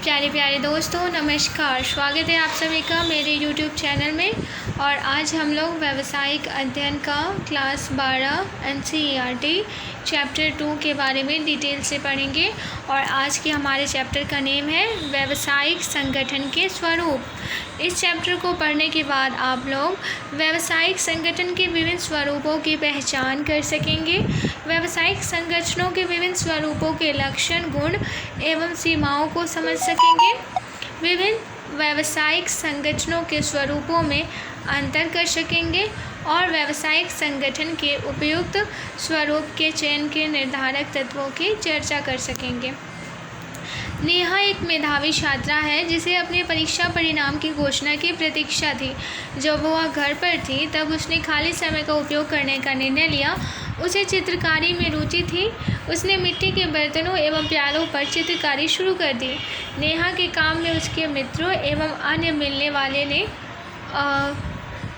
प्यारे प्यारे दोस्तों, नमस्कार। स्वागत है आप सभी का मेरे YouTube चैनल में। और आज हम लोग व्यावसायिक अध्ययन का क्लास 12 NCERT चैप्टर 2 के बारे में डिटेल से पढ़ेंगे। और आज के हमारे चैप्टर का नेम है व्यावसायिक संगठन के स्वरूप। इस चैप्टर को पढ़ने के बाद आप लोग व्यावसायिक संगठन के विभिन्न स्वरूपों की पहचान कर सकेंगे, व्यावसायिक संगठनों के विभिन्न स्वरूपों के लक्षण, गुण एवं सीमाओं को समझ सकेंगे, विभिन्न व्यावसायिक संगठनों के स्वरूपों में अंतर कर सकेंगे और व्यावसायिक संगठन के उपयुक्त स्वरूप के चयन के निर्धारक तत्वों की चर्चा कर सकेंगे। नेहा एक मेधावी छात्रा है जिसे अपने परीक्षा परिणाम की घोषणा की प्रतीक्षा थी। जब वह घर पर थी तब उसने खाली समय का उपयोग करने का निर्णय लिया। उसे चित्रकारी में रुचि थी। उसने मिट्टी के बर्तनों एवं प्यालों पर चित्रकारी शुरू कर दी। नेहा के काम में उसके मित्रों एवं अन्य मिलने वाले ने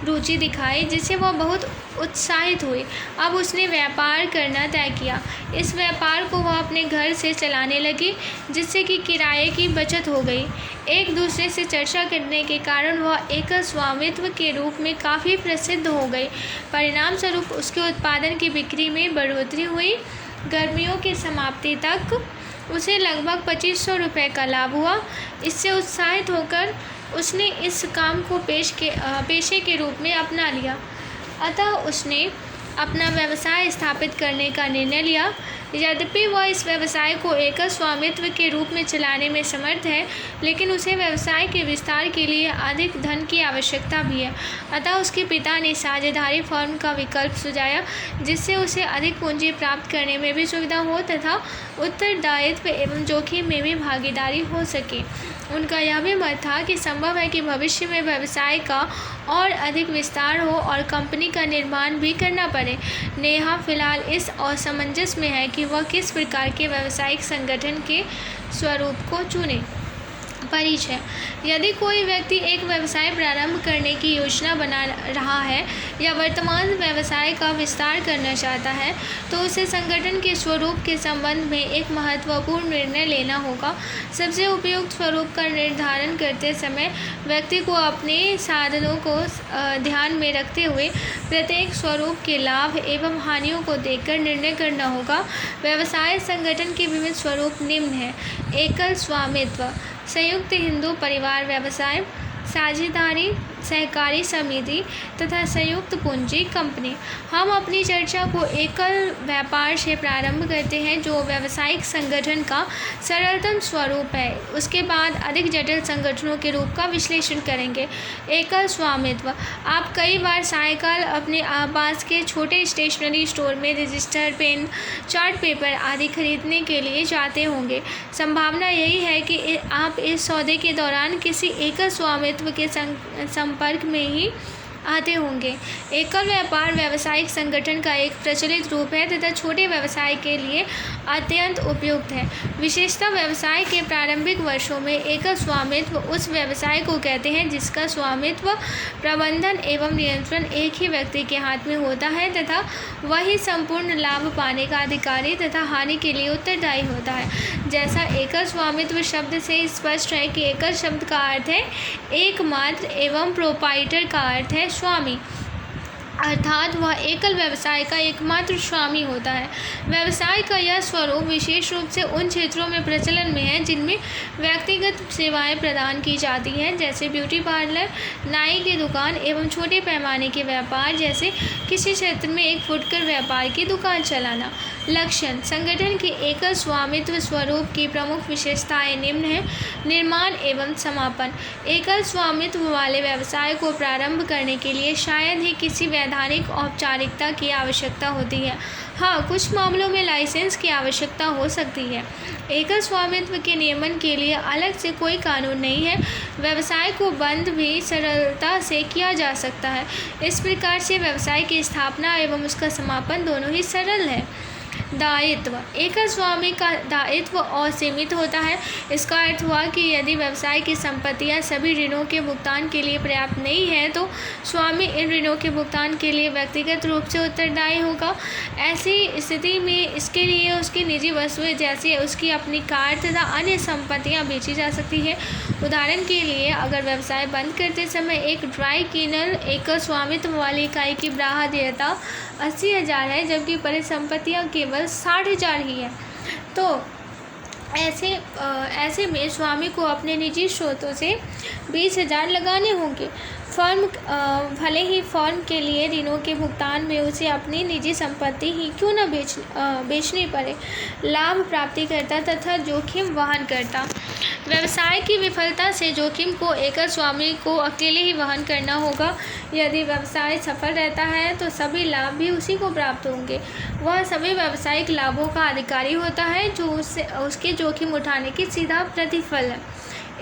रुचि दिखाई, जिससे वह बहुत उत्साहित हुई। अब उसने व्यापार करना तय किया। इस व्यापार को वह अपने घर से चलाने लगी, जिससे कि किराए की बचत हो गई। एक दूसरे से चर्चा करने के कारण वह एकल स्वामित्व के रूप में काफ़ी प्रसिद्ध हो गई। परिणाम स्वरूप उसके उत्पादन की बिक्री में बढ़ोतरी हुई। गर्मियों की समाप्ति तक उसे लगभग 2500 रुपये का लाभ हुआ। इससे उत्साहित होकर उसने इस काम को पेशे के रूप में अपना लिया। अतः उसने अपना व्यवसाय स्थापित करने का निर्णय लिया। यद्यपि वह इस व्यवसाय को एकल स्वामित्व के रूप में चलाने में समर्थ है, लेकिन उसे व्यवसाय के विस्तार के लिए अधिक धन की आवश्यकता भी है। अतः उसके पिता ने साझेदारी फर्म का विकल्प सुझाया, जिससे उसे अधिक पूंजी प्राप्त करने में भी सुविधा हो तथा उत्तरदायित्व एवं जोखिम में भी भागीदारी हो सके। उनका यह भी मत था कि संभव है कि भविष्य में व्यवसाय का और अधिक विस्तार हो और कंपनी का निर्माण भी करना पड़े। नेहा फिलहाल इस असमंजस में है कि वह किस प्रकार के व्यावसायिक संगठन के स्वरूप को चुने। परिचय। यदि कोई व्यक्ति एक व्यवसाय प्रारंभ करने की योजना बना रहा है या वर्तमान व्यवसाय का विस्तार करना चाहता है, तो उसे संगठन के स्वरूप के संबंध में एक महत्वपूर्ण निर्णय लेना होगा। सबसे उपयुक्त स्वरूप का निर्धारण करते समय व्यक्ति को अपने साधनों को ध्यान में रखते हुए प्रत्येक स्वरूप के लाभ एवं हानियों को देखकर निर्णय करना होगा। व्यवसाय संगठन के विभिन्न स्वरूप निम्न हैं। एकल स्वामित्व, संयुक्त हिंदू परिवार व्यवसाय, साझेदारी सहकारी समिति तथा संयुक्त पूंजी कंपनी। हम अपनी चर्चा को एकल व्यापार से प्रारंभ करते हैं, जो व्यावसायिक संगठन का सरलतम स्वरूप है। उसके बाद अधिक जटिल संगठनों के रूप का विश्लेषण करेंगे। एकल स्वामित्व। आप कई बार सायकल अपने आसपास के छोटे स्टेशनरी स्टोर में रजिस्टर, पेन, चार्ट पेपर आदि खरीदने के लिए जाते होंगे। संभावना यही है कि आप इस सौदे के दौरान किसी एकल स्वामित्व के संपर्क में ही आते होंगे। एकल व्यापार व्यावसायिक संगठन का एक प्रचलित रूप है तथा छोटे व्यवसाय के लिए अत्यंत उपयुक्त है। विशेषतः व्यवसाय के प्रारंभिक वर्षों में एकल स्वामित्व उस व्यवसाय को कहते हैं जिसका स्वामित्व, प्रबंधन एवं नियंत्रण एक ही व्यक्ति के हाथ में होता है तथा वही संपूर्ण लाभ पाने का अधिकारी तथा हानि के लिए उत्तरदायी होता है। जैसा एकल स्वामित्व शब्द से स्पष्ट है कि एकल शब्द का अर्थ है एकमात्र एवं प्रोपाइटर का अर्थ है स्वामी, अर्थात वह एकल व्यवसाय का एकमात्र स्वामी होता है। व्यवसाय का यह स्वरूप विशेष रूप से उन क्षेत्रों में प्रचलन में है जिनमें व्यक्तिगत सेवाएं प्रदान की जाती हैं, जैसे ब्यूटी पार्लर, नाई की दुकान एवं छोटे पैमाने के व्यापार, जैसे किसी क्षेत्र में एक फुटकर व्यापार की दुकान चलाना। लक्षण। संगठन के एकल स्वामित्व स्वरूप की प्रमुख विशेषताएं निम्न हैं। निर्माण एवं समापन। एकल स्वामित्व वाले व्यवसाय को प्रारंभ करने के लिए शायद ही किसी वैधानिक औपचारिकता की आवश्यकता होती है। हाँ, कुछ मामलों में लाइसेंस की आवश्यकता हो सकती है। एकल स्वामित्व के नियमन के लिए अलग से कोई कानून नहीं है। व्यवसाय को बंद भी सरलता से किया जा सकता है। इस प्रकार से व्यवसाय की स्थापना एवं उसका समापन दोनों ही सरल है। दायित्व। एकल स्वामी का दायित्व असीमित होता है। इसका अर्थ हुआ कि यदि व्यवसाय की संपत्तियां सभी ऋणों के भुगतान के लिए पर्याप्त नहीं है तो स्वामी इन ऋणों के भुगतान के लिए व्यक्तिगत रूप से उत्तरदायी होगा। ऐसी स्थिति में इसके लिए उसकी निजी वस्तुएं जैसे उसकी अपनी कार तथा अन्य संपत्तियां बेची जा सकती है। उदाहरण के लिए, अगर व्यवसाय बंद करते समय एक ड्राई क्लीनर एकल स्वामित्व वाली इकाई की ब्राह देयता 80,000 है, जबकि परिसंपत्तियां केवल 60,000 ही है, तो ऐसे में स्वामी को अपने निजी स्रोतों से 20,000 लगाने होंगे। फर्म भले ही फर्म के लिए ऋणों के भुगतान में उसे अपनी निजी संपत्ति ही क्यों न बेचनी पड़े, लाभ प्राप्ति करता तथा जोखिम वहन करता। व्यवसाय की विफलता से जोखिम को एकल स्वामी को अकेले ही वहन करना होगा। यदि व्यवसाय सफल रहता है तो सभी लाभ भी उसी को प्राप्त होंगे। वह सभी व्यावसायिक लाभों का अधिकारी होता है जो उसके जोखिम उठाने की सीधा प्रतिफल है।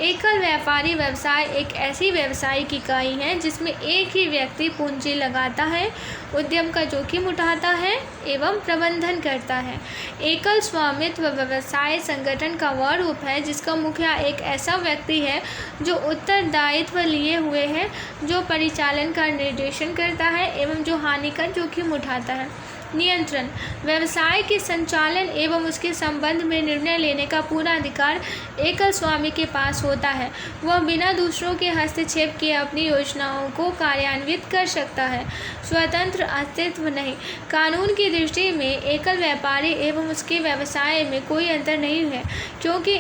एकल व्यापारी व्यवसाय एक ऐसी व्यावसायिक इकाई है जिसमें एक ही व्यक्ति पूंजी लगाता है, उद्यम का जोखिम उठाता है एवं प्रबंधन करता है। एकल स्वामित्व व्यवसाय संगठन का वह रूप है जिसका मुखिया एक ऐसा व्यक्ति है जो उत्तरदायित्व लिए हुए है, जो परिचालन का निर्देशन करता है एवं जो हानि का जोखिम उठाता है। नियंत्रण। व्यवसाय के संचालन एवं उसके संबंध में निर्णय लेने का पूरा अधिकार एकल स्वामी के पास होता है। वह बिना दूसरों के हस्तक्षेप किए अपनी योजनाओं को कार्यान्वित कर सकता है। स्वतंत्र अस्तित्व नहीं। कानून की दृष्टि में एकल व्यापारी एवं उसके व्यवसाय में कोई अंतर नहीं है, क्योंकि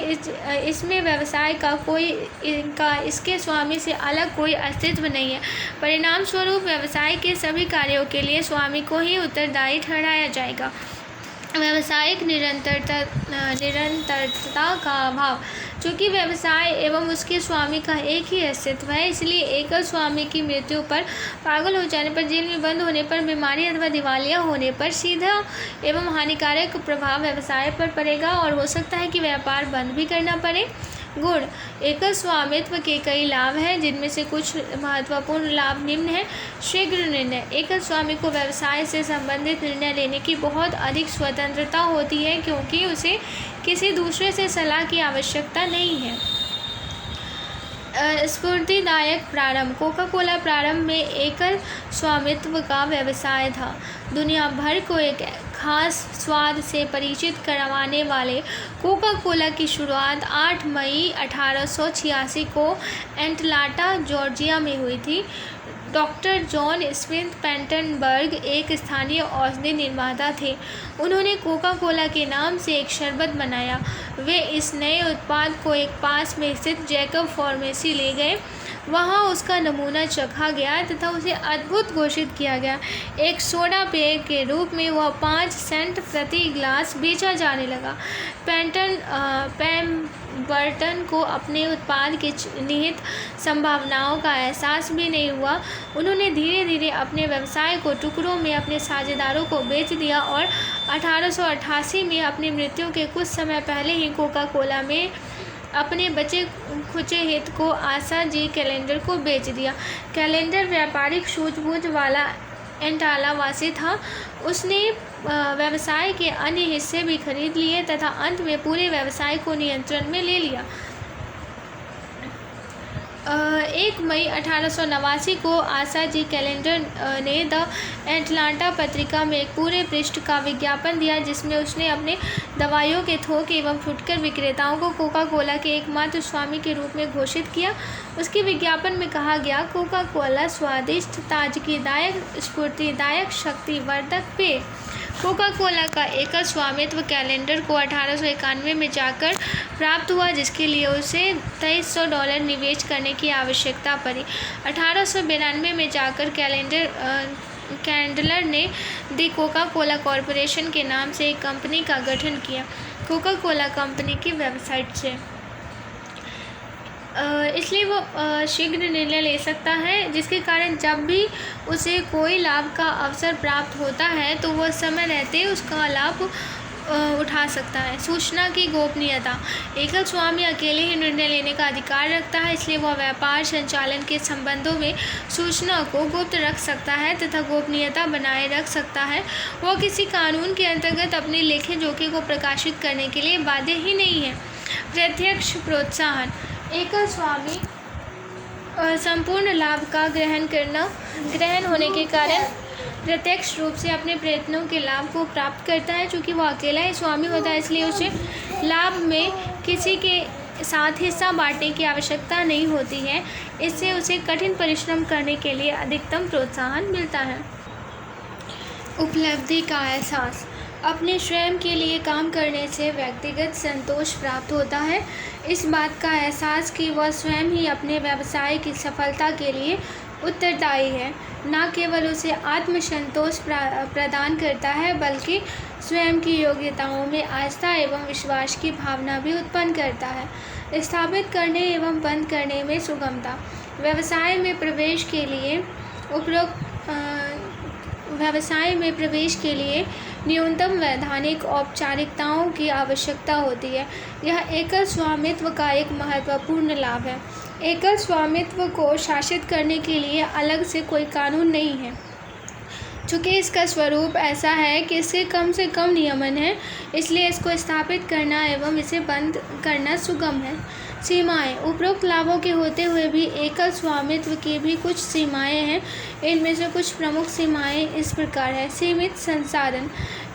इसमें व्यवसाय का इसके स्वामी से अलग कोई अस्तित्व नहीं है। परिणाम स्वरूप व्यवसाय के सभी कार्यों के लिए स्वामी को ही उत्तरदायी ठहराया जाएगा। व्यावसायिक निरंतरता का अभाव। चूँकि व्यवसाय एवं उसके स्वामी का एक ही अस्तित्व है, इसलिए एकल स्वामी की मृत्यु पर, पागल हो जाने पर, जेल में बंद होने पर, बीमारी अथवा दिवालिया होने पर सीधा एवं हानिकारक प्रभाव व्यवसाय पर पड़ेगा और हो सकता है कि व्यापार बंद भी करना पड़े। गुण। एकल स्वामित्व के कई लाभ हैं, जिनमें से कुछ महत्वपूर्ण लाभ निम्न हैं। शीघ्र निर्णय। एकल स्वामी को व्यवसाय से संबंधित निर्णय लेने की बहुत अधिक स्वतंत्रता होती है, क्योंकि उसे किसी दूसरे से सलाह की आवश्यकता नहीं है। स्फूर्तिदायक प्रारंभ। कोका कोला प्रारंभ में एकल स्वामित्व का व्यवसाय था। दुनिया भर को एक खास स्वाद से परिचित करवाने वाले कोका कोला की शुरुआत 8 मई 1886 को एटलांटा, जॉर्जिया में हुई थी। डॉक्टर जॉन स्मिथ पेंटनबर्ग एक स्थानीय औषधि निर्माता थे। उन्होंने कोका कोला के नाम से एक शरबत बनाया। वे इस नए उत्पाद को एक पास में स्थित जैकब फार्मेसी ले गए। वहाँ उसका नमूना चखा गया तथा उसे अद्भुत घोषित किया गया। एक सोडा पेय के रूप में वह 5 सेंट प्रति ग्लास बेचा जाने लगा। पैम्बर्टन को अपने उत्पाद की निहित संभावनाओं का एहसास भी नहीं हुआ। उन्होंने धीरे धीरे अपने व्यवसाय को टुकड़ों में अपने साझेदारों को बेच दिया और 1888 में अपनी मृत्यु के कुछ समय पहले ही कोका कोला में अपने बचे खुचे हित को आशा जी कैलेंडर को बेच दिया। कैलेंडर व्यापारिक सूझबूझ वाला एंटाला वासी था। उसने व्यवसाय के अन्य हिस्से भी खरीद लिए तथा अंत में पूरे व्यवसाय को नियंत्रण में ले लिया। 1 मई 1889 को आशा जी कैलेंडर ने द एटलांटा पत्रिका में एक पूरे पृष्ठ का विज्ञापन दिया, जिसमें उसने अपने दवाइयों के थोक एवं फुटकर विक्रेताओं को कोका कोला के एकमात्र स्वामी के रूप में घोषित किया। उसके विज्ञापन में कहा गया, कोका कोला स्वादिष्ट, ताजगीदायक, स्फूर्तिदायक, शक्तिवर्धक पेय। कोका कोला का एकल स्वामित्व कैलेंडर को 1891 में जाकर प्राप्त हुआ, जिसके लिए उसे $2300 निवेश करने की आवश्यकता पड़ी। 1892 में जाकर कैंडलर ने द कोका कोला कॉरपोरेशन के नाम से एक कंपनी का गठन किया। कोका कोला कंपनी की वेबसाइट से इसलिए वो शीघ्र निर्णय ले सकता है, जिसके कारण जब भी उसे कोई लाभ का अवसर प्राप्त होता है तो वह समय रहते उसका लाभ उठा सकता है। सूचना की गोपनीयता। एकल स्वामी अकेले ही निर्णय लेने का अधिकार रखता है, इसलिए वह व्यापार संचालन के संबंधों में सूचना को गुप्त रख सकता है तथा गोपनीयता बनाए रख सकता है। वह किसी कानून के अंतर्गत अपने लेखे जोखे को प्रकाशित करने के लिए बाध्य ही नहीं है। प्रत्यक्ष प्रोत्साहन। एकल स्वामी संपूर्ण लाभ का ग्रहण होने के कारण प्रत्यक्ष रूप से अपने प्रयत्नों के लाभ को प्राप्त करता है। चूँकि वह अकेला ही स्वामी होता है, इसलिए उसे लाभ में किसी के साथ हिस्सा बांटने की आवश्यकता नहीं होती है। इससे उसे कठिन परिश्रम करने के लिए अधिकतम प्रोत्साहन मिलता है। उपलब्धि का एहसास। अपने स्वयं के लिए काम करने से व्यक्तिगत संतोष प्राप्त होता है। इस बात का एहसास कि वह स्वयं ही अपने व्यवसाय की सफलता के लिए उत्तरदायी है, न केवल उसे आत्मसंतोष प्रदान करता है बल्कि स्वयं की योग्यताओं में आस्था एवं विश्वास की भावना भी उत्पन्न करता है। स्थापित करने एवं बंद करने में सुगमता। व्यवसाय में प्रवेश के लिए न्यूनतम वैधानिक औपचारिकताओं की आवश्यकता होती है। यह एकल स्वामित्व का एक महत्वपूर्ण लाभ है। एकल स्वामित्व को शासित करने के लिए अलग से कोई कानून नहीं है, चूँकि इसका स्वरूप ऐसा है कि इसके कम से कम नियमन है, इसलिए इसको स्थापित करना एवं इसे बंद करना सुगम है। सीमाएं। उपरोक्त लाभों के होते हुए भी एकल स्वामित्व की भी कुछ सीमाएं हैं। इनमें से कुछ प्रमुख सीमाएं इस प्रकार है। सीमित संसाधन।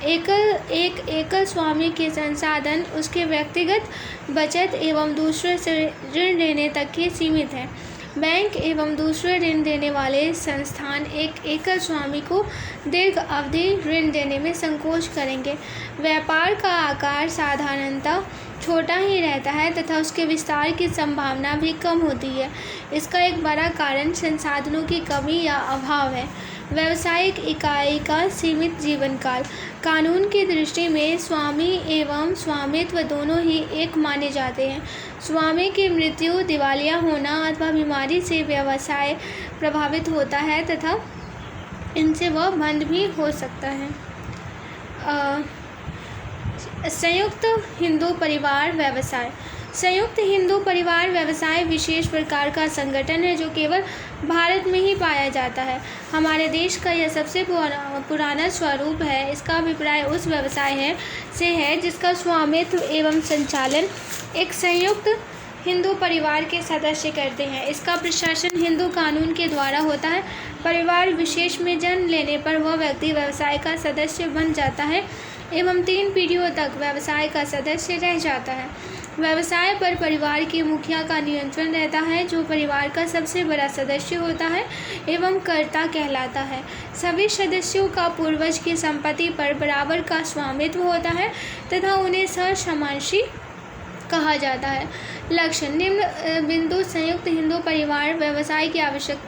एकल स्वामी के संसाधन उसके व्यक्तिगत बचत एवं दूसरे से ऋण लेने तक के सीमित हैं। बैंक एवं दूसरे ऋण देने वाले संस्थान एक एकल स्वामी को दीर्घ अवधि ऋण देने में संकोच करेंगे। व्यापार का आकार साधारणतः छोटा ही रहता है तथा उसके विस्तार की संभावना भी कम होती है। इसका एक बड़ा कारण संसाधनों की कमी या अभाव है। व्यावसायिक इकाई का सीमित जीवन काल। कानून की दृष्टि में स्वामी एवं स्वामित्व दोनों ही एक माने जाते हैं। स्वामी की मृत्यु, दिवालिया होना अथवा बीमारी से व्यवसाय प्रभावित होता है तथा इनसे वह बंद भी हो सकता है। संयुक्त हिंदू परिवार व्यवसाय। संयुक्त हिंदू परिवार व्यवसाय विशेष प्रकार का संगठन है जो केवल भारत में ही पाया जाता है। हमारे देश का यह सबसे पुराना स्वरूप है। इसका अभिप्राय उस व्यवसाय से है जिसका स्वामित्व एवं संचालन एक संयुक्त हिंदू परिवार के सदस्य करते हैं। इसका प्रशासन हिंदू कानून के द्वारा होता है। परिवार विशेष में जन्म लेने पर वह व्यक्ति व्यवसाय का सदस्य बन जाता है एवं 3 पीढ़ियों तक व्यवसाय का सदस्य रह जाता है। व्यवसाय पर परिवार के मुखिया का नियंत्रण रहता है, जो परिवार का सबसे बड़ा सदस्य होता है एवं कर्ता कहलाता है। सभी सदस्यों का पूर्वज की संपत्ति पर बराबर का स्वामित्व होता है तथा उन्हें सहसमांशी कहा जाता है। लक्षण। निम्न बिंदु संयुक्त हिंदू परिवार व्यवसाय की आवश्यक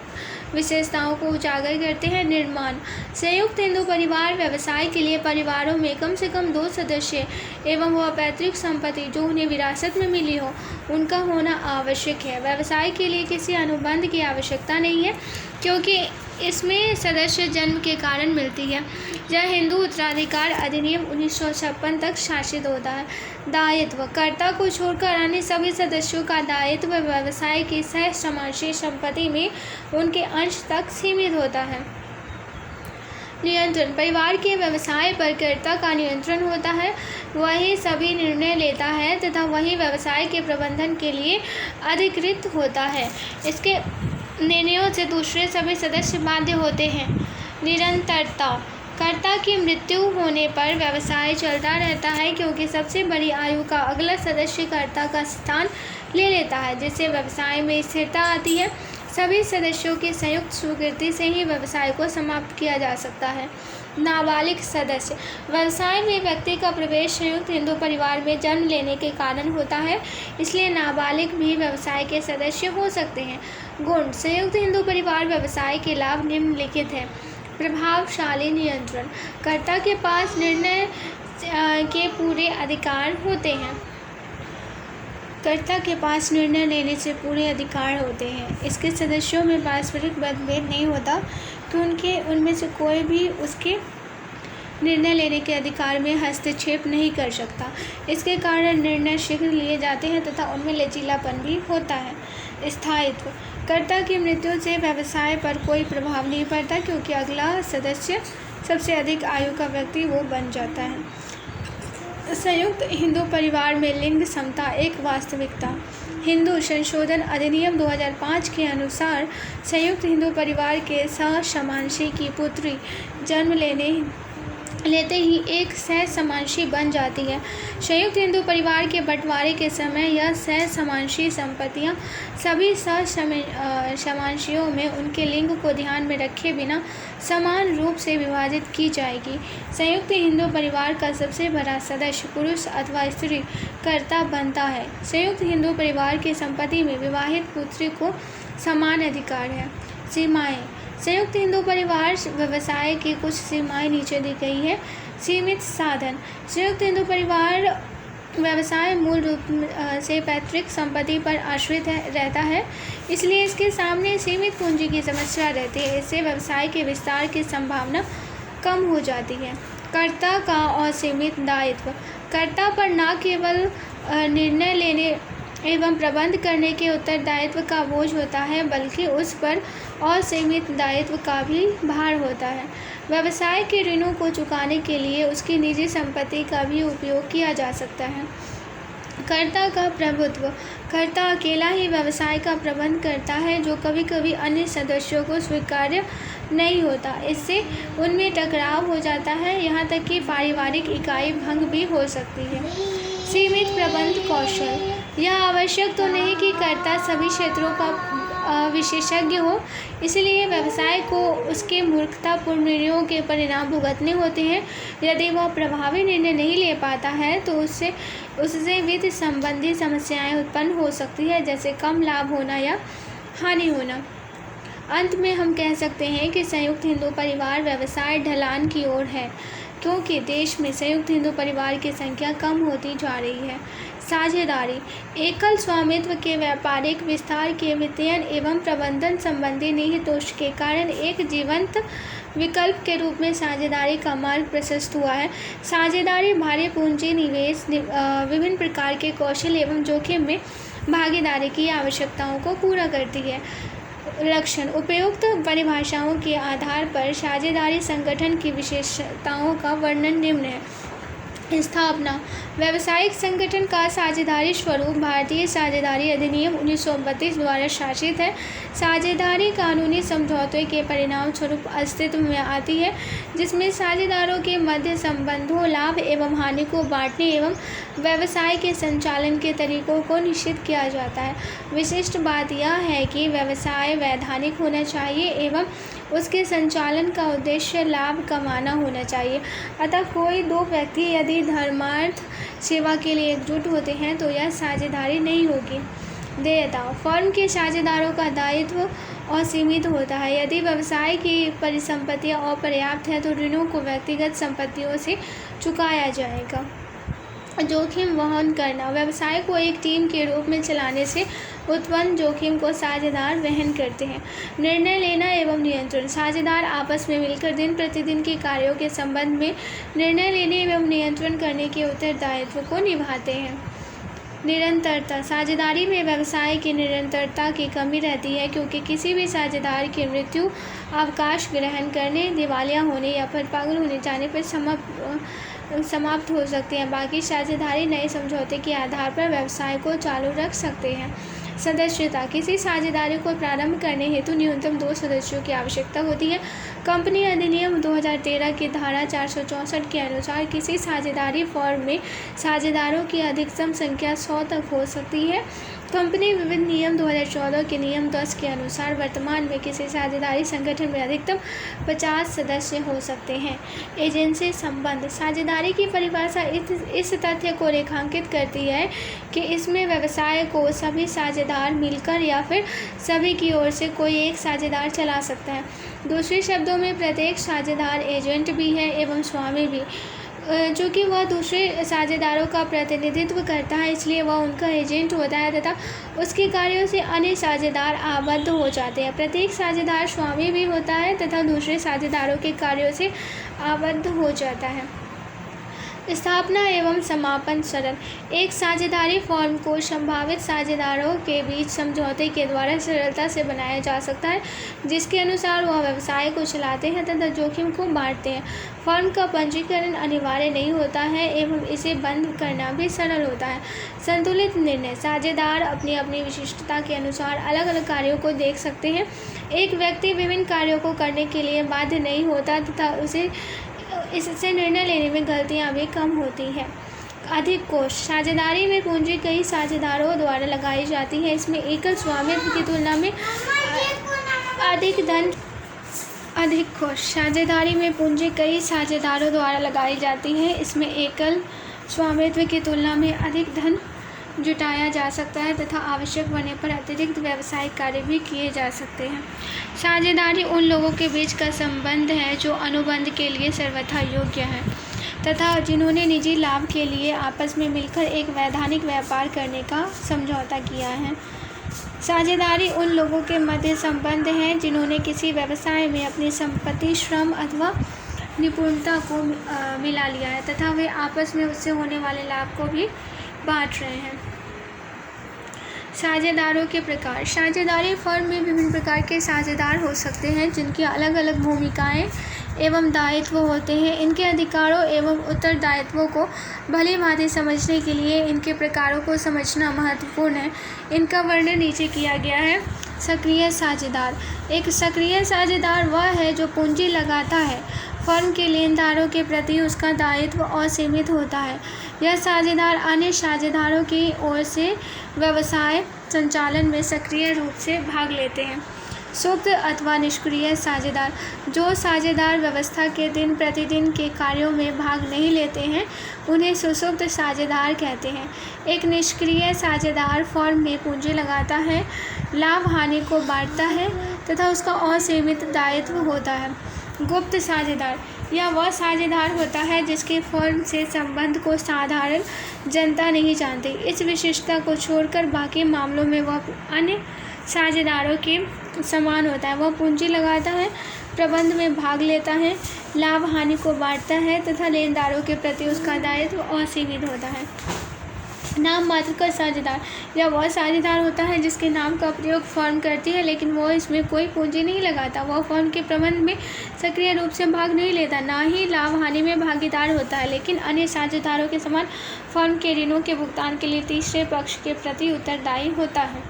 विशेषताओं को उजागर करते हैं। निर्माण। संयुक्त हिंदू परिवार व्यवसाय के लिए परिवारों में कम से कम 2 सदस्य एवं वह पैतृक संपत्ति जो उन्हें विरासत में मिली हो उनका होना आवश्यक है। व्यवसाय के लिए किसी अनुबंध की आवश्यकता नहीं है, क्योंकि इसमें सदस्य जन्म के कारण मिलती है। यह हिंदू उत्तराधिकार अधिनियम 1956 तक शासित होता है। दायित्व। कर्ता को छोड़कर अन्य सभी सदस्यों का दायित्व व्यवसाय की सहसमांशी संपत्ति में उनके अंश तक सीमित होता है। नियंत्रण। परिवार के व्यवसाय पर कर्ता का नियंत्रण होता है। वही सभी निर्णय लेता है तथा वही व्यवसाय के प्रबंधन के लिए अधिकृत होता है। इसके निर्णयों से दूसरे सभी सदस्य बाध्य होते हैं। निरंतरता। कर्ता की मृत्यु होने पर व्यवसाय चलता रहता है, क्योंकि सबसे बड़ी आयु का अगला सदस्य कर्ता का स्थान ले लेता है, जिससे व्यवसाय में स्थिरता आती है। सभी सदस्यों की संयुक्त स्वीकृति से ही व्यवसाय को समाप्त किया जा सकता है। नाबालिग सदस्य। व्यवसाय में व्यक्ति का प्रवेश संयुक्त हिंदू परिवार में जन्म लेने के कारण होता है, इसलिए नाबालिग भी व्यवसाय के सदस्य हो सकते हैं। गुण। संयुक्त हिंदू परिवार व्यवसाय के लाभ निम्नलिखित हैं। प्रभावशाली नियंत्रण। कर्ता के पास निर्णय के पूरे अधिकार होते हैं। कर्ता के पास निर्णय लेने से पूरे अधिकार होते हैं। इसके सदस्यों में पारस्परिक मतभेद नहीं होता कि उनमें से कोई भी उसके निर्णय लेने के अधिकार में हस्तक्षेप नहीं कर सकता। इसके कारण निर्णय शीघ्र लिए जाते हैं तथा उनमें लचीलापन भी होता है। स्थायित्व: कर्ता की मृत्यु से व्यवसाय पर कोई प्रभाव नहीं पड़ता, क्योंकि अगला सदस्य सबसे अधिक आयु का व्यक्ति वो बन जाता है। संयुक्त हिंदू परिवार में लिंग समता एक वास्तविकता। हिंदू संशोधन अधिनियम 2005 के अनुसार संयुक्त हिंदू परिवार के सहसमांशी की पुत्री जन्म लेते ही एक सहसमांशी बन जाती है। संयुक्त हिंदू परिवार के बंटवारे के समय यह सहसमांशी संपत्तियां सभी सहसमांशियों में उनके लिंग को ध्यान में रखे बिना समान रूप से विभाजित की जाएगी। संयुक्त हिंदू परिवार का सबसे बड़ा सदस्य पुरुष अथवा स्त्री कर्ता बनता है। संयुक्त हिंदू परिवार की संपत्ति में विवाहित पुत्री को समान अधिकार है। सीमाएं: संयुक्त हिंदू परिवार व्यवसाय की कुछ सीमाएं नीचे दी गई है। सीमित साधन: संयुक्त हिंदू परिवार व्यवसाय मूल रूप से पैतृक संपत्ति पर आश्रित रहता है, इसलिए इसके सामने सीमित पूंजी की समस्या रहती है। इससे व्यवसाय के विस्तार की संभावना कम हो जाती है। कर्ता का असीमित दायित्व: कर्ता पर न केवल निर्णय लेने एवं प्रबंध करने के उत्तरदायित्व का बोझ होता है, बल्कि उस पर असीमित दायित्व का भी भार होता है। व्यवसाय के ऋणों को चुकाने के लिए उसकी निजी संपत्ति का भी उपयोग किया जा सकता है। कर्ता का प्रभुत्व: कर्ता अकेला ही व्यवसाय का प्रबंध करता है, जो कभी कभी अन्य सदस्यों को स्वीकार्य नहीं होता। इससे उनमें टकराव हो जाता है, यहाँ तक कि पारिवारिक इकाई भंग भी हो सकती है। सीमित प्रबंध कौशल: यह आवश्यक तो नहीं कि कर्ता सभी क्षेत्रों का विशेषज्ञ हो, इसलिए व्यवसाय को उसके मूर्खतापूर्ण निर्णयों के परिणाम भुगतने होते हैं। यदि वह प्रभावी निर्णय नहीं ले पाता है तो उससे वित्त संबंधी समस्याएं उत्पन्न हो सकती है, जैसे कम लाभ होना या हानि होना। अंत में हम कह सकते हैं कि संयुक्त हिंदू परिवार व्यवसाय ढलान की ओर है, क्योंकि देश में संयुक्त हिंदू परिवार की संख्या कम होती जा रही है। साझेदारी: एकल स्वामित्व के व्यापारिक विस्तार के वित्तीयन एवं प्रबंधन संबंधी निहितोष के कारण एक जीवंत विकल्प के रूप में साझेदारी का मार्ग प्रशस्त हुआ है। साझेदारी भारी पूंजी निवेश, विभिन्न प्रकार के कौशल एवं जोखिम में भागीदारी की आवश्यकताओं को पूरा करती है। लक्षण: उपयुक्त परिभाषाओं के आधार पर साझेदारी संगठन की विशेषताओं का वर्णन निम्न है। स्थापना: व्यावसायिक संगठन का साझेदारी स्वरूप भारतीय साझेदारी अधिनियम 1932 द्वारा शासित है। साझेदारी कानूनी समझौते के परिणाम स्वरूप अस्तित्व में आती है, जिसमें साझेदारों के मध्य संबंधों, लाभ एवं हानि को बांटने एवं व्यवसाय के संचालन के तरीकों को निश्चित किया जाता है। विशिष्ट बात यह है कि व्यवसाय वैधानिक होना चाहिए एवं उसके संचालन का उद्देश्य लाभ कमाना होना चाहिए। अतः कोई दो व्यक्ति यदि धर्मार्थ सेवा के लिए एकजुट होते हैं तो यह साझेदारी नहीं होगी। देयता: फर्म के साझेदारों का दायित्व असीमित होता है। यदि व्यवसाय की परिसंपत्तियां अपर्याप्त हैं तो ऋणों को व्यक्तिगत संपत्तियों से चुकाया जाएगा। जोखिम वहन करना: व्यवसाय को एक टीम के रूप में चलाने से उत्पन्न जोखिम को साझेदार वहन करते हैं। निर्णय लेना एवं नियंत्रण: साझेदार आपस में मिलकर दिन प्रतिदिन के कार्यों के संबंध में निर्णय लेने एवं नियंत्रण करने के उत्तरदायित्व को निभाते हैं। निरंतरता: साझेदारी में व्यवसाय की निरंतरता की कमी रहती है, क्योंकि किसी भी साझेदार की मृत्यु, अवकाश ग्रहण करने, दिवालिया होने या फिर पागल होने जाने पर समाप्त हो सकती है। बाकी साझेदारी नए समझौते के आधार पर व्यवसाय को चालू रख सकते हैं। सदस्यता: किसी साझेदारी को प्रारंभ करने हेतु न्यूनतम 2 सदस्यों की आवश्यकता होती है। कंपनी अधिनियम 2013 की धारा 464 के अनुसार किसी साझेदारी फर्म में साझेदारों की अधिकतम संख्या 100 तक हो सकती है। कंपनी विभिन्न नियम 2014 के नियम 10 के अनुसार वर्तमान में किसी साझेदारी संगठन में अधिकतम 50 सदस्य हो सकते हैं। एजेंसी संबंध: साझेदारी की परिभाषा इस तथ्य को रेखांकित करती है कि इसमें व्यवसाय को सभी साझेदार मिलकर या फिर सभी की ओर से कोई एक साझेदार चला सकता है। दूसरे शब्दों में प्रत्येक साझेदार एजेंट भी है एवं स्वामी भी। चूँकि वह दूसरे साझेदारों का प्रतिनिधित्व करता है, इसलिए वह उनका एजेंट होता है तथा उसके कार्यों से अन्य साझेदार आबद्ध हो जाते हैं। प्रत्येक साझेदार स्वामी भी होता है तथा दूसरे साझेदारों के कार्यों से आबद्ध हो जाता है। स्थापना एवं समापन सरल। एक साझेदारी फॉर्म को संभावित साझेदारों के बीच समझौते के द्वारा सरलता से बनाया जा सकता है, जिसके अनुसार वह व्यवसाय को चलाते हैं तथा जोखिम को बांटते हैं। फर्म का पंजीकरण अनिवार्य नहीं होता है एवं इसे बंद करना भी सरल होता है। संतुलित निर्णय। साझेदार अपनी अपनी विशिष्टता के अनुसार अलग अलग कार्यों को देख सकते हैं। एक व्यक्ति विभिन्न कार्यों को करने के लिए बाध्य नहीं होता तथा इससे निर्णय लेने में गलतियाँ भी कम होती हैं। अधिक कोष। साझेदारी में पूंजी कई साझेदारों द्वारा लगाई जाती है। इसमें एकल स्वामित्व की तुलना में अधिक कोष। साझेदारी में पूंजी कई साझेदारों द्वारा लगाई जाती है। इसमें एकल स्वामित्व की तुलना में अधिक धन जुटाया जा सकता है तथा आवश्यक होने पर अतिरिक्त व्यावसायिक कार्य भी किए जा सकते हैं। साझेदारी उन लोगों के बीच का संबंध है जो अनुबंध के लिए सर्वथा योग्य हैं तथा जिन्होंने निजी लाभ के लिए आपस में मिलकर एक वैधानिक व्यापार करने का समझौता किया है। साझेदारी उन लोगों के मध्य संबंध है जिन्होंने किसी व्यवसाय में अपनी संपत्ति, श्रम अथवा निपुणता को मिला लिया है तथा वे आपस में उससे होने वाले लाभ को भी बांट रहे हैं। साझेदारों के प्रकार। साझेदारी फर्म में विभिन्न प्रकार के साझेदार हो सकते हैं जिनकी अलग अलग भूमिकाएं एवं दायित्व होते हैं। इनके अधिकारों एवं उत्तरदायित्वों को भली भांति समझने के लिए इनके प्रकारों को समझना महत्वपूर्ण है। इनका वर्णन नीचे किया गया है। सक्रिय साझेदार। एक सक्रिय साझेदार वह है जो पूंजी लगाता है। फर्म के लेनदारों के प्रति उसका दायित्व असीमित होता है। यह साझेदार अन्य साझेदारों की ओर से व्यवसाय संचालन में सक्रिय रूप से भाग लेते हैं। सुप्त अथवा निष्क्रिय साझेदार। जो साझेदार व्यवस्था के दिन प्रतिदिन के कार्यों में भाग नहीं लेते हैं उन्हें सुसुप्त साझेदार कहते हैं। एक निष्क्रिय साझेदार फर्म में पूंजी लगाता है, लाभ हानि को बांटता है तथा उसका असीमित दायित्व होता है। गुप्त साझेदार। यह वह साझेदार होता है जिसके फर्म से संबंध को साधारण जनता नहीं जानती। इस विशेषता को छोड़कर बाकी मामलों में वह अन्य साझेदारों के समान होता है। वह पूंजी लगाता है, प्रबंध में भाग लेता है, लाभ हानि को बांटता है तथा लेनदारों के प्रति उसका दायित्व असीमित होता है। नाम मात्र का साझेदार। यह वह साझेदार होता है जिसके नाम का प्रयोग फर्म करती है लेकिन वह इसमें कोई पूंजी नहीं लगाता। वह फर्म के प्रबंध में सक्रिय रूप से भाग नहीं लेता, ना ही लाभ हानि में भागीदार होता है, लेकिन अन्य साझेदारों के समान फर्म के ऋणों के भुगतान के लिए तीसरे पक्ष के प्रति उत्तरदायी होता है।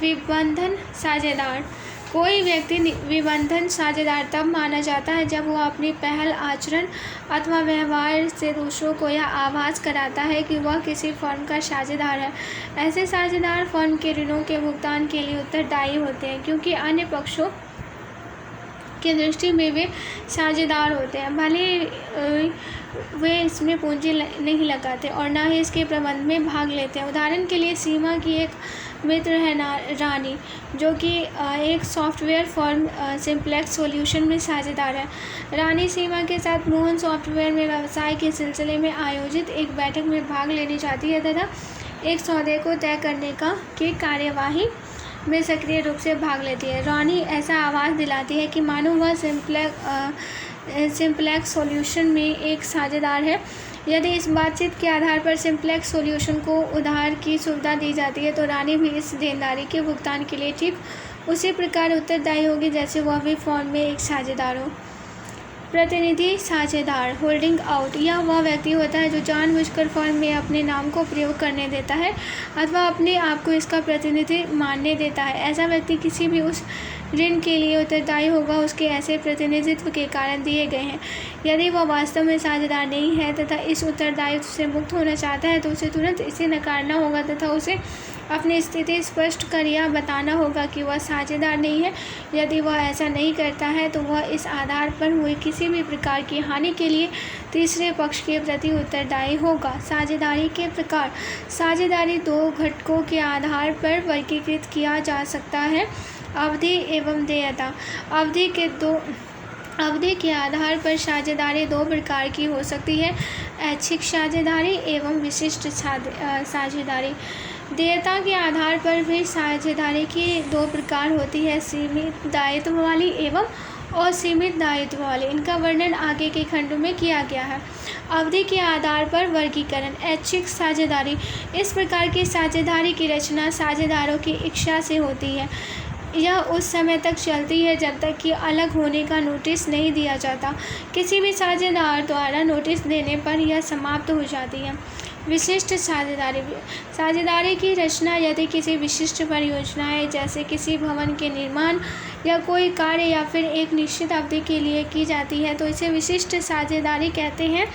विबंधन साझेदार। कोई व्यक्ति विबंधन साझेदार तब माना जाता है जब वह अपनी पहल, आचरण अथवा व्यवहार से दूसरों को यह आभास कराता है कि वह किसी फर्म का साझेदार है। ऐसे साझेदार फर्म के ऋणों के भुगतान के लिए उत्तरदायी होते हैं क्योंकि अन्य पक्षों की दृष्टि में वे साझेदार होते हैं, भले वे इसमें पूंजी नहीं लगाते और ना ही इसके प्रबंध में भाग लेते हैं। उदाहरण के लिए सीमा की एक मित्र है रानी, जो कि एक सॉफ्टवेयर फर्म सिंप्लेक्स सॉल्यूशन में साझेदार है। रानी सीमा के साथ मोहन सॉफ्टवेयर में व्यवसाय के सिलसिले में आयोजित एक बैठक में भाग लेने चाहती है तथा एक सौदे को तय करने की कार्यवाही में सक्रिय रूप से भाग लेती है। रानी ऐसा आवाज़ दिलाती है कि मानो वह सिंप्लेक्स सॉल्यूशन में एक साझेदार है। यदि इस बातचीत के आधार पर सिंप्लेक्स सॉल्यूशन को उधार की सुविधा दी जाती है तो रानी भी इस देनदारी के भुगतान के लिए ठीक उसी प्रकार उत्तरदायी होगी जैसे वह भी फर्म में एक साझेदार हो। प्रतिनिधि साझेदार। Holding out. यह वह व्यक्ति होता है जो जानबूझकर फर्म में अपने नाम को प्रयोग करने देता है अथवा अपने आप को इसका प्रतिनिधि मानने देता है। ऐसा व्यक्ति किसी भी उस ऋण के लिए उत्तरदायी होगा उसके ऐसे प्रतिनिधित्व के कारण दिए गए हैं। यदि वह वास्तव में साझेदार नहीं है तथा इस उत्तरदायित्व से मुक्त होना चाहता है तो उसे तुरंत इसे नकारना होगा तथा उसे अपनी स्थिति स्पष्ट कर यह बताना होगा कि वह साझेदार नहीं है। यदि वह ऐसा नहीं करता है तो वह इस आधार पर हुई किसी भी प्रकार की हानि के लिए तीसरे पक्ष के प्रति उत्तरदायी होगा। साझेदारी के प्रकार। साझेदारी दो घटकों के आधार पर वर्गीकृत किया जा सकता है। अवधि एवं देयता। अवधि के दो अवधि के आधार पर साझेदारी दो प्रकार की हो सकती है, ऐच्छिक साझेदारी एवं विशिष्ट साझेदारी। देयता के आधार पर भी साझेदारी की दो प्रकार होती है, सीमित दायित्व वाली एवं असीमित दायित्व वाली। इनका वर्णन आगे के खंडों में किया गया है। अवधि के आधार पर वर्गीकरण। ऐच्छिक साझेदारी। इस प्रकार की साझेदारी की रचना साझेदारों की इच्छा से होती है। यह उस समय तक चलती है जब तक कि अलग होने का नोटिस नहीं दिया जाता। किसी भी साझेदार द्वारा नोटिस देने पर यह समाप्त हो जाती है। विशिष्ट साझेदारी। साझेदारी की रचना यदि किसी विशिष्ट परियोजनाएं जैसे किसी भवन के निर्माण या कोई कार्य या फिर एक निश्चित अवधि के लिए की जाती है तो इसे विशिष्ट साझेदारी कहते हैं।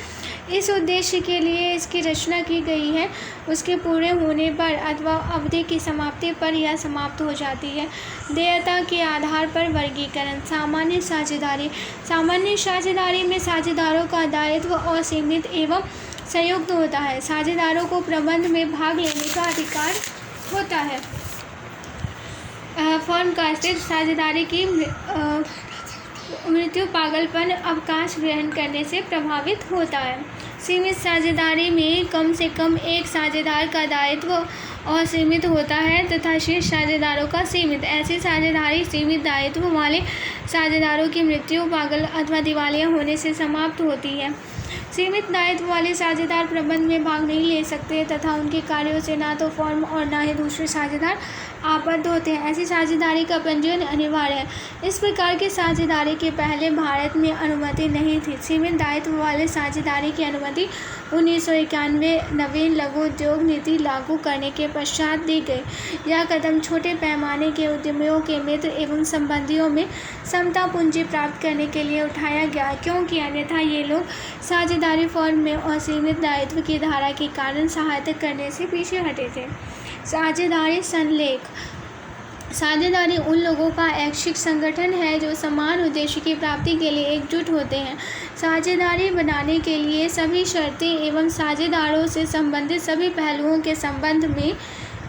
इस उद्देश्य के लिए इसकी रचना की गई है, उसके पूरे होने पर अथवा अवधि की समाप्ति पर यह समाप्त हो जाती है। देयता के आधार पर वर्गीकरण। सामान्य साझेदारी। सामान्य साझेदारी में साझेदारों का दायित्व असीमित एवं संयुक्त होता है। साझेदारों को प्रबंध में भाग लेने का अधिकार होता है। फर्म का अस्तित्व साझेदारी की मृत्यु, पागलपन, अवकाश ग्रहण करने से प्रभावित होता है। सीमित साझेदारी में कम से कम एक साझेदार का दायित्व असीमित होता है तथा शेष साझेदारों का सीमित। ऐसी साझेदारी सीमित दायित्व वाले साझेदारों की मृत्यु, पागल अथवा दिवालिया होने से समाप्त होती है। सीमित दायित्व वाले साझेदार प्रबंध में भाग नहीं ले सकते तथा उनके कार्यों से ना तो फर्म और ना ही दूसरे साझेदार आबद्ध होते हैं। ऐसी साझेदारी का पंजीयन अनिवार्य है। इस प्रकार की साझेदारी के पहले भारत में अनुमति नहीं थी। सीमित दायित्व वाले साझेदारी की अनुमति 1991 नवीन लघु उद्योग नीति लागू करने के पश्चात दी गई। यह कदम छोटे पैमाने के उद्यमियों के मित्र एवं संबंधियों में समता पूंजी प्राप्त करने के लिए उठाया गया, क्योंकि अन्यथा ये लोग साझेदारी फर्म में असीमित दायित्व की धारा के कारण सहायता करने से पीछे हटे थे। साझेदारी संलेख। साझेदारी उन लोगों का ऐच्छिक संगठन है जो समान उद्देश्य की प्राप्ति के लिए एकजुट होते हैं। साझेदारी बनाने के लिए सभी शर्तें एवं साझेदारों से संबंधित सभी पहलुओं के संबंध में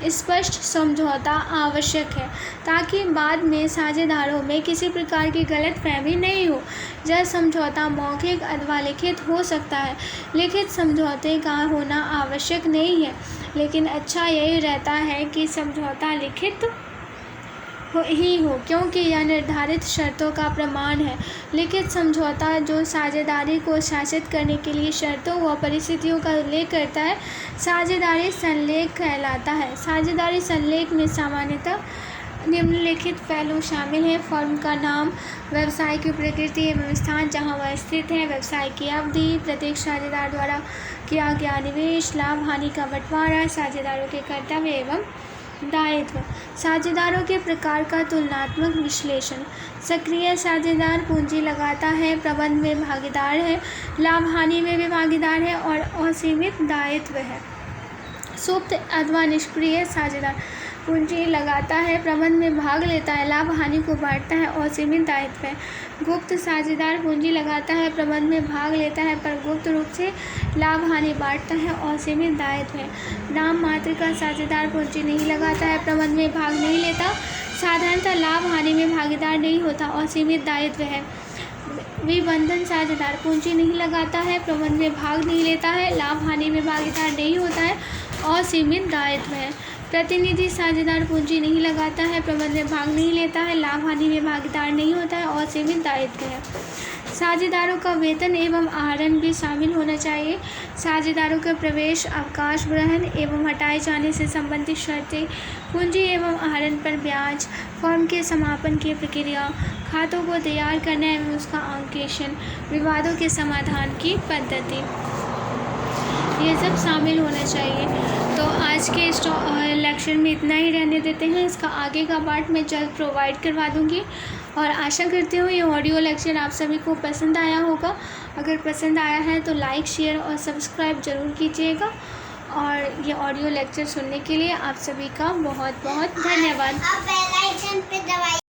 स्पष्ट समझौता आवश्यक है ताकि बाद में साझेदारों में किसी प्रकार की गलतफहमी नहीं हो। यह समझौता मौखिक अथवा लिखित हो सकता है। लिखित समझौते का होना आवश्यक नहीं है, लेकिन अच्छा यही रहता है कि समझौता लिखित ही हो, क्योंकि यह निर्धारित शर्तों का प्रमाण है। लिखित समझौता जो साझेदारी को शासित करने के लिए शर्तों व परिस्थितियों का उल्लेख करता है, साझेदारी संलेख कहलाता है। साझेदारी संलेख में सामान्यतः निम्नलिखित पहलू शामिल हैं: फर्म का नाम, व्यवसाय की प्रकृति एवं स्थान जहां वह स्थित है, व्यवसाय की अवधि, प्रत्येक साझेदार द्वारा किया गया निवेश, लाभ हानि का बंटवारा, साझेदारों के कर्तव्य एवं दायित्व। साझेदारों के प्रकार का तुलनात्मक विश्लेषण। सक्रिय साझेदार पूंजी लगाता है, प्रबंध में भागीदार है, लाभ हानि में भी भागीदार है और असीमित दायित्व है। सुप्त अथवा निष्क्रिय साझेदार पूंजी लगाता है, प्रबंध में भाग लेता है, लाभ हानि को बांटता है और सीमित दायित्व है। गुप्त साझेदार पूंजी लगाता है, प्रबंध में भाग लेता है पर गुप्त रूप से लाभ हानि बांटता है और सीमित दायित्व है। नाम मात्र का साझेदार पूंजी नहीं लगाता है, प्रबंध में भाग नहीं लेता, साधारणतः लाभ हानि में भागीदार नहीं होता और सीमित दायित्व है। विबंधन साझेदार पूंजी नहीं लगाता है, प्रबंध में भाग नहीं लेता है, लाभ हानि में भागीदार नहीं होता है और सीमित दायित्व है। प्रतिनिधि साझेदार पूंजी नहीं लगाता है, प्रबंध में भाग नहीं लेता है, लाभ हानि में भागीदार नहीं होता है और सीमित दायित्व है। साझेदारों का वेतन एवं आहरण भी शामिल होना चाहिए। साझेदारों का प्रवेश, अवकाश ग्रहण एवं हटाए जाने से संबंधित शर्तें, पूंजी एवं आहरण पर ब्याज, फर्म के समापन की प्रक्रिया, खातों को तैयार करना एवं उसका अंकेशन, विवादों के समाधान की पद्धति, ये सब शामिल होना चाहिए। तो आज के इस लेक्चर में इतना ही रहने देते हैं। इसका आगे का पार्ट मैं जल्द प्रोवाइड करवा दूँगी और आशा करती हूँ ये ऑडियो लेक्चर आप सभी को पसंद आया होगा। अगर पसंद आया है तो लाइक, शेयर और सब्सक्राइब ज़रूर कीजिएगा। और ये ऑडियो लेक्चर सुनने के लिए आप सभी का बहुत बहुत धन्यवाद।